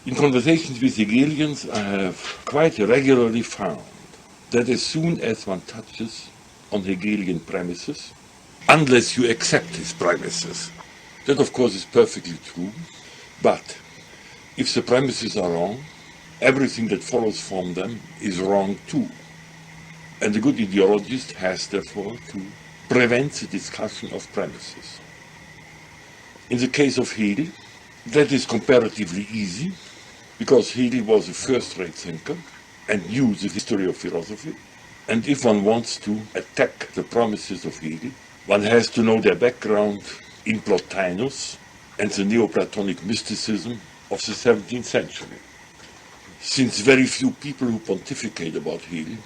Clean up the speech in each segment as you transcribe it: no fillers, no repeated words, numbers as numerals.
In conversations with Hegelians, I have quite regularly found that as soon as one touches on Hegelian premises, unless you accept his premises, that of course is perfectly true, but if the premises are wrong, everything that follows from them is wrong too. And the good ideologist has therefore to prevent the discussion of premises. In the case of Hegel, that is comparatively easy, because Hegel was a first-rate thinker and knew the history of philosophy. And if one wants to attack the promises of Hegel, one has to know their background in Plotinus and the Neoplatonic mysticism of the 17th century. Since very few people who pontificate about Hegel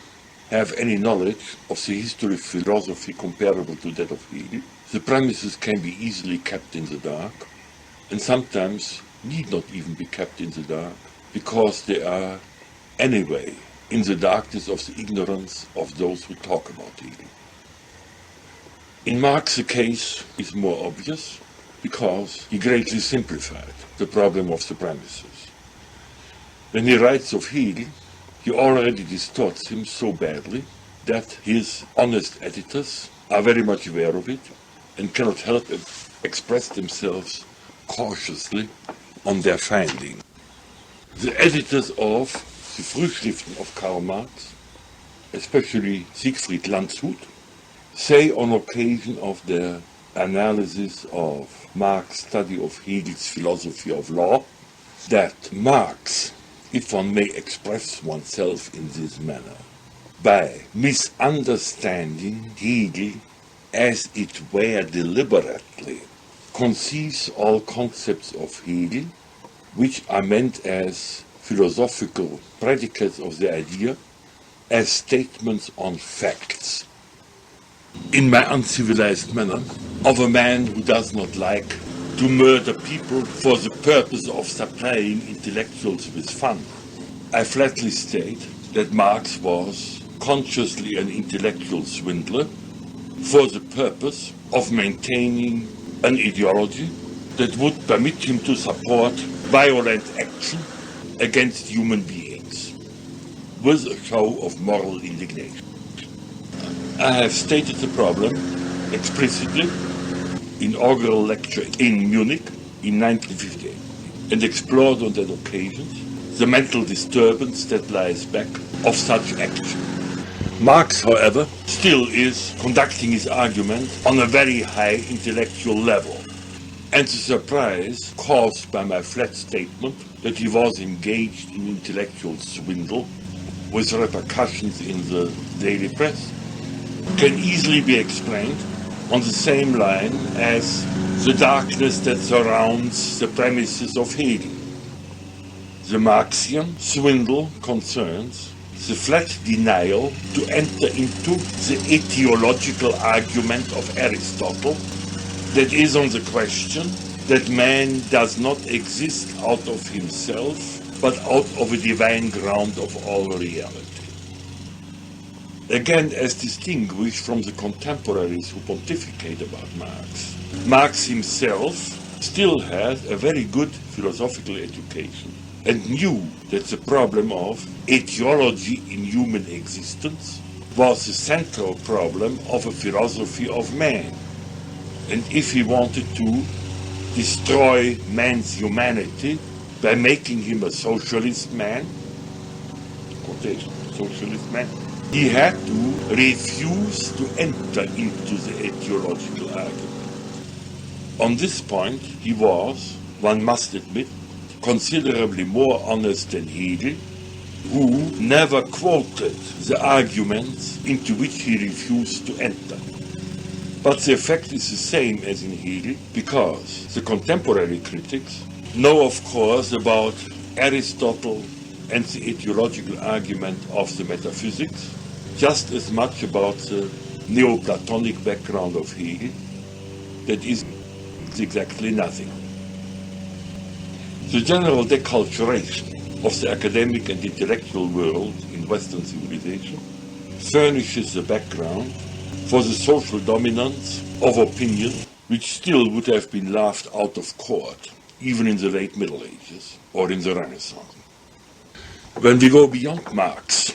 have any knowledge of the history of philosophy comparable to that of Hegel, the premises can be easily kept in the dark, and sometimes need not even be kept in the dark, because they are anyway in the darkness of the ignorance of those who talk about Hegel. In Marx the case is more obvious, because he greatly simplified the problem of the premises. When he writes of Hegel, he already distorts him so badly that his honest editors are very much aware of it and cannot help but express themselves cautiously on their finding. The editors of the Frühschriften of Karl Marx, especially Siegfried Landshut, say on occasion of their analysis of Marx's study of Hegel's philosophy of law that Marx, if one may express oneself in this manner, by misunderstanding Hegel as it were deliberately, conceives all concepts of Hegel, which are meant as philosophical predicates of the idea, as statements on facts. In my uncivilized manner, of a man who does not like to murder people for the purpose of supplying intellectuals with fun, I flatly state that Marx was consciously an intellectual swindler for the purpose of maintaining an ideology that would permit him to support violent action against human beings with a show of moral indignation. I have stated the problem explicitly inaugural lecture in Munich in 1958 and explored on that occasion the mental disturbance that lies back of such action. Marx, however, still is conducting his argument on a very high intellectual level, and the surprise caused by my flat statement that he was engaged in intellectual swindle with repercussions in the daily press can easily be explained on the same line as the darkness that surrounds the premises of Hegel. The Marxian swindle concerns the flat denial to enter into the etiological argument of Aristotle, that is on the question that man does not exist out of himself, but out of a divine ground of all reality. Again, as distinguished from the contemporaries who pontificate about Marx, Marx himself still had a very good philosophical education and knew that the problem of etiology in human existence was the central problem of a philosophy of man. And if he wanted to destroy man's humanity by making him a socialist man, quotation, socialist man, he had to refuse to enter into the etiological argument. On this point, he was, one must admit, considerably more honest than Hegel, who never quoted the arguments into which he refused to enter. But the effect is the same as in Hegel, because the contemporary critics know, of course, about Aristotle and the etiological argument of the metaphysics, just as much about the Neoplatonic background of Hegel, that is exactly nothing. The general deculturation of the academic and intellectual world in Western civilization furnishes the background for the social dominance of opinion which still would have been laughed out of court even in the late Middle Ages or in the Renaissance. When we go beyond Marx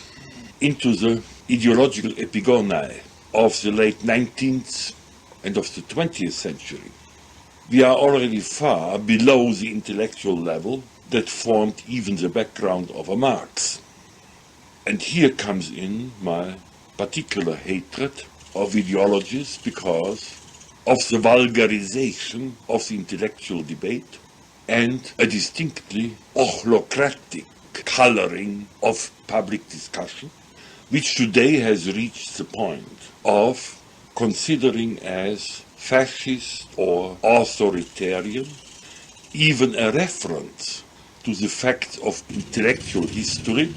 into the ideological epigonae of the late 19th and of the 20th century, we are already far below the intellectual level that formed even the background of a Marx. And here comes in my particular hatred of ideologies because of the vulgarization of the intellectual debate and a distinctly ochlocratic coloring of public discussion, which today has reached the point of considering as fascist or authoritarian even a reference to the facts of intellectual history,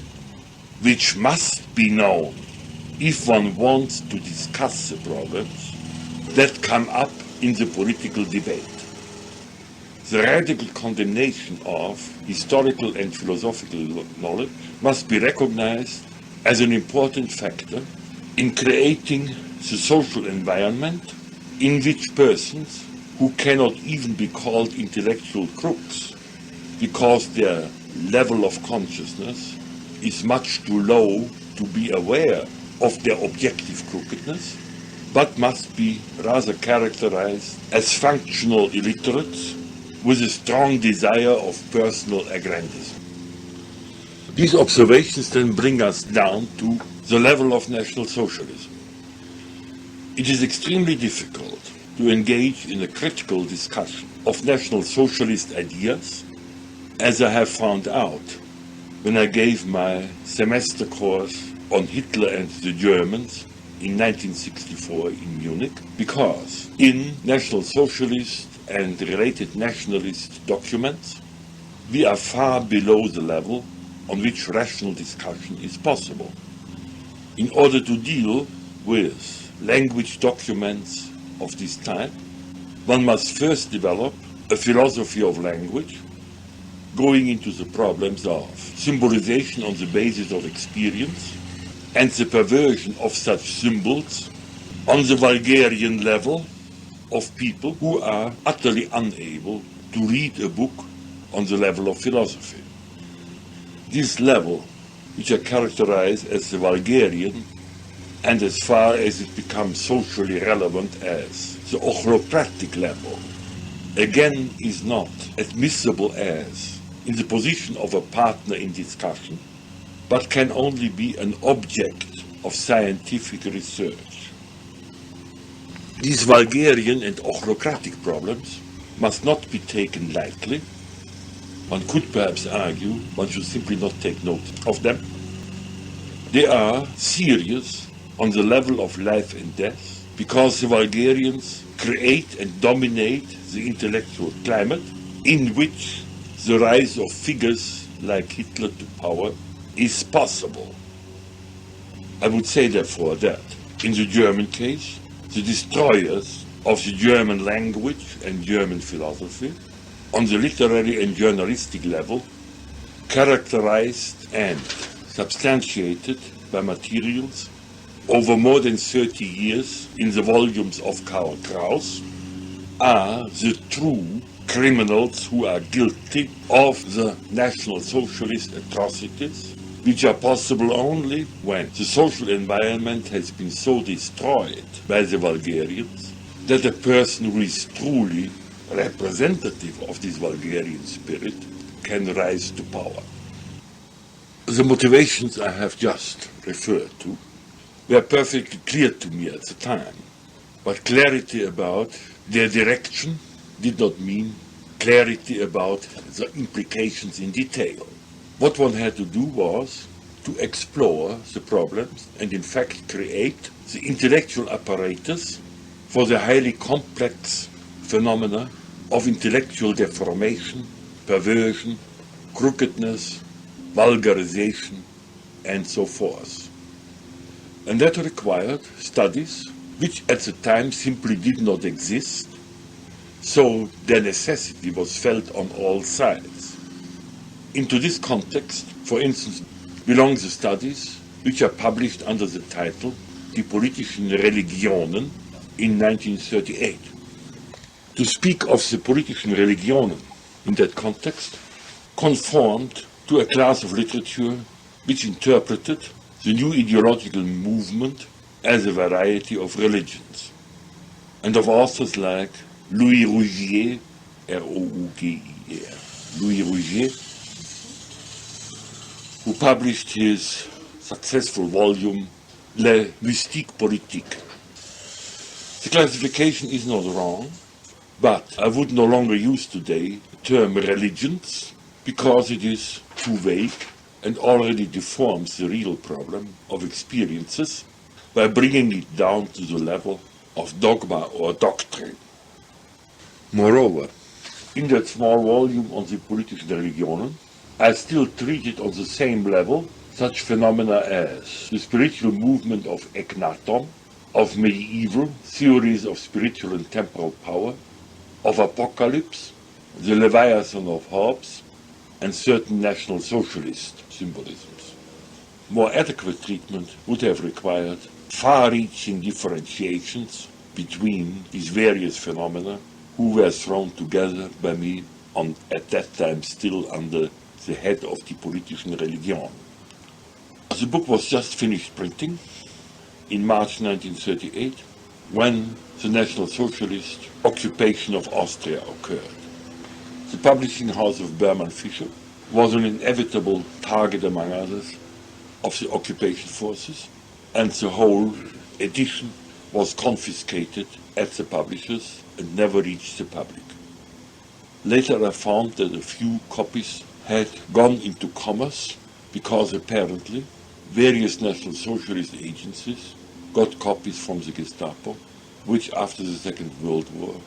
which must be known if one wants to discuss the problems that come up in the political debate. The radical condemnation of historical and philosophical knowledge must be recognized as an important factor in creating the social environment in which persons who cannot even be called intellectual crooks because their level of consciousness is much too low to be aware of their objective crookedness, but must be rather characterized as functional illiterates with a strong desire of personal aggrandizement. These observations then bring us down to the level of National Socialism. It is extremely difficult to engage in a critical discussion of National Socialist ideas, as I have found out when I gave my semester course on Hitler and the Germans in 1964 in Munich, because in National Socialist and related nationalist documents, we are far below the level on which rational discussion is possible. In order to deal with language documents of this type, one must first develop a philosophy of language, going into the problems of symbolization on the basis of experience and the perversion of such symbols on the Vulgarian level of people who are utterly unable to read a book on the level of philosophy. This level, which are characterized as the Vulgarian, and as far as it becomes socially relevant as the ochlocratic level, again is not admissible as in the position of a partner in discussion, but can only be an object of scientific research. These Vulgarian and ochlocratic problems must not be taken lightly. One could perhaps argue one should simply not take note of them. They are serious on the level of life and death because the Vulgarians create and dominate the intellectual climate in which the rise of figures like Hitler to power is possible. I would say therefore that in the German case, the destroyers of the German language and German philosophy on the literary and journalistic level, characterized and substantiated by materials over more than 30 years in the volumes of Karl Kraus, are the true criminals who are guilty of the National Socialist atrocities, which are possible only when the social environment has been so destroyed by the Vulgarians that a person who is truly representative of this Vulgarian spirit can rise to power. The motivations I have just referred to were perfectly clear to me at the time, but clarity about their direction did not mean clarity about the implications in detail. What one had to do was to explore the problems and in fact create the intellectual apparatus for the highly complex phenomena of intellectual deformation, perversion, crookedness, vulgarization, and so forth. And that required studies which at the time simply did not exist, so their necessity was felt on all sides. Into this context, for instance, belong the studies which are published under the title Die politischen Religionen in 1938. To speak of the politischen Religionen in that context, conformed to a class of literature which interpreted the new ideological movement as a variety of religions, and of authors like Louis Rougier, R-O-U-G-I-E-R, Louis Rougier, who published his successful volume La Mystique Politique. The classification is not wrong, but I would no longer use today the term religions because it is too vague and already deforms the real problem of experiences by bringing it down to the level of dogma or doctrine. Moreover, in that small volume on the politischen Religionen, I still treated on the same level such phenomena as the spiritual movement of Eknaton, of medieval theories of spiritual and temporal power, of apocalypse, the Leviathan of Hobbes, and certain national socialist symbolisms. More adequate treatment would have required far-reaching differentiations between these various phenomena who were thrown together by me at that time still under the head of the politischen Religion. The book was just finished printing in March 1938 when the National Socialist occupation of Austria occurred. The publishing house of Berman Fischer was an inevitable target, among others, of the occupation forces, and the whole edition was confiscated at the publishers and never reached the public. Later I found that a few copies had gone into commerce because apparently various National Socialist agencies got copies from the Gestapo, which after the Second World War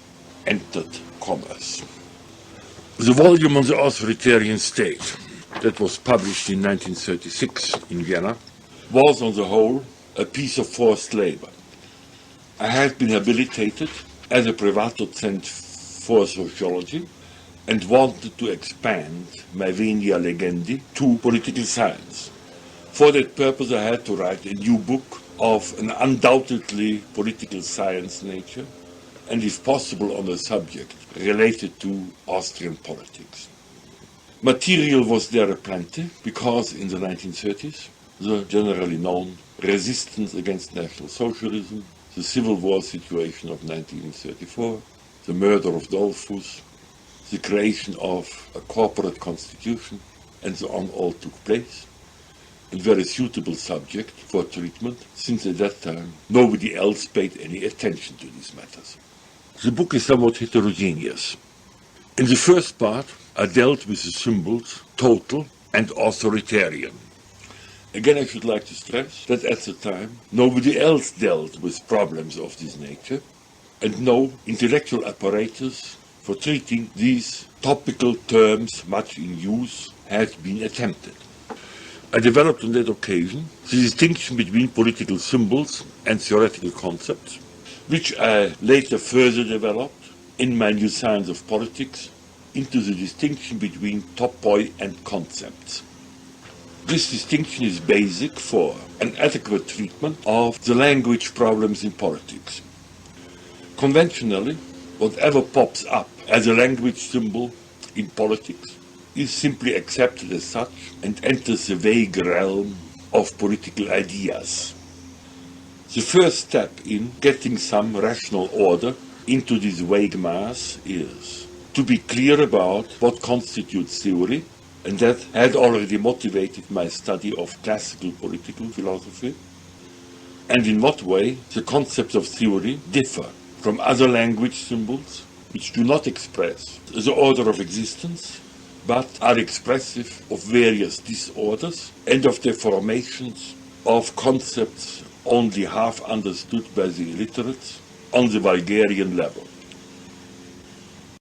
entered commerce. The volume on the authoritarian state that was published in 1936 in Vienna was on the whole a piece of forced labor. I had been habilitated as a privatdozent for sociology and wanted to expand my venia legendi to political science. For that purpose I had to write a new book of an undoubtedly political science nature, and if possible on a subject related to Austrian politics. Material was there aplenty because in the 1930s the generally known resistance against National Socialism, the Civil War situation of 1934, the murder of Dollfuss, the creation of a corporate constitution, and so on all took place, and very suitable subject for treatment, since at that time nobody else paid any attention to these matters. The book is somewhat heterogeneous. In the first part, I dealt with the symbols total and authoritarian. Again, I should like to stress that at the time nobody else dealt with problems of this nature, and no intellectual apparatus for treating these topical terms much in use had been attempted. I developed on that occasion the distinction between political symbols and theoretical concepts, which I later further developed in my new science of politics into the distinction between topoi and concepts. This distinction is basic for an adequate treatment of the language problems in politics. Conventionally, whatever pops up as a language symbol in politics is simply accepted as such and enters the vague realm of political ideas. The first step in getting some rational order into this vague mass is to be clear about what constitutes theory, and that had already motivated my study of classical political philosophy, and in what way the concepts of theory differ from other language symbols which do not express the order of existence, but are expressive of various disorders and of the formations of concepts only half understood by the illiterates on the Vulgarian level.